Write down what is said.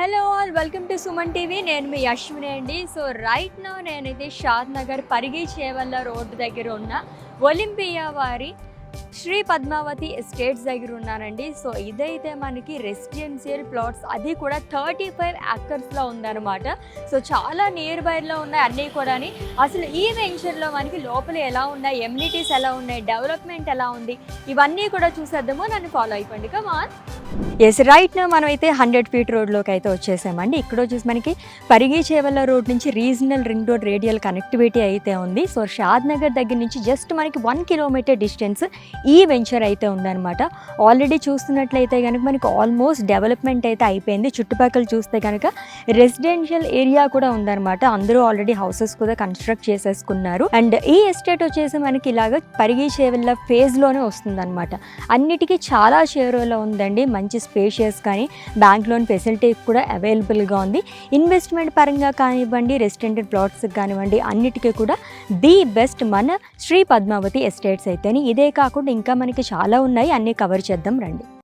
Hello all, welcome to Suman TV. నేను మీ అశ్విని అండి. So right now నేనైతే షాద్ నగర్ పరిగి చేవల్ల రోడ్డు దగ్గర ఉన్న ఒలింపియా వారి శ్రీ పద్మావతి ఎస్టేట్స్ దగ్గర ఉన్నానండి. సో ఇదైతే మనకి రెసిడెన్షియల్ ప్లాట్స్, అది కూడా 35 acres ఉందన్నమాట. సో చాలా నియర్ బైలో ఉన్నాయి అన్నీ కూడా. అసలు ఈ వెంచర్లో మనకి లోపల ఎలా ఉన్నాయి, ఎమ్యూనిటీస్ ఎలా ఉన్నాయి, డెవలప్మెంట్ ఎలా ఉంది, ఇవన్నీ కూడా చూసేద్దాము. నన్ను ఫాలో అయిపోండి. కమాన్. ఎస్, రైట్ నా మనమైతే 100 feet రోడ్లోకి అయితే వచ్చేసామండి. ఇక్కడ వచ్చేసి మనకి పరిగి చేవల్ల రోడ్ నుంచి regional ring road radial connectivity అయితే ఉంది. సో షాద్ నగర్ దగ్గర నుంచి జస్ట్ మనకి 1 kilometer డిస్టెన్స్ ఈ వెంచర్ అయితే ఉందన్నమాట. ఆల్రెడీ చూస్తున్నట్లయితే కనుక మనకి ఆల్మోస్ట్ డెవలప్మెంట్ అయితే అయిపోయింది. చుట్టుపక్కల చూస్తే కనుక రెసిడెన్షియల్ ఏరియా కూడా ఉందన్నమాట. అందరూ ఆల్రెడీ హౌసెస్ కూడా కన్స్ట్రక్ట్ చేసేసుకున్నారు. అండ్ ఈ ఎస్టేట్ వచ్చేసి మనకి ఇలాగ పరిగి చేవల్ల ఫేజ్లోనే వస్తుందన్నమాట. అన్నిటికీ చాలా షేర్లో ఉందండి. మంచి స్పేషియస్ కానీ బ్యాంక్ లోన్ ఫెసిలిటీ కూడా అవైలబుల్గా ఉంది. ఇన్వెస్ట్మెంట్ పరంగా కానివ్వండి, రెసిడెంటల్ ప్లాట్స్ కానివ్వండి, అన్నిటికీ కూడా ది బెస్ట్ మన శ్రీ పద్మావతి ఎస్టేట్స్ అయితేని. ఇదే కాకుండా ఇంకా మనకి చాలా ఉన్నాయి, అన్నీ కవర్ చేద్దాం రండి.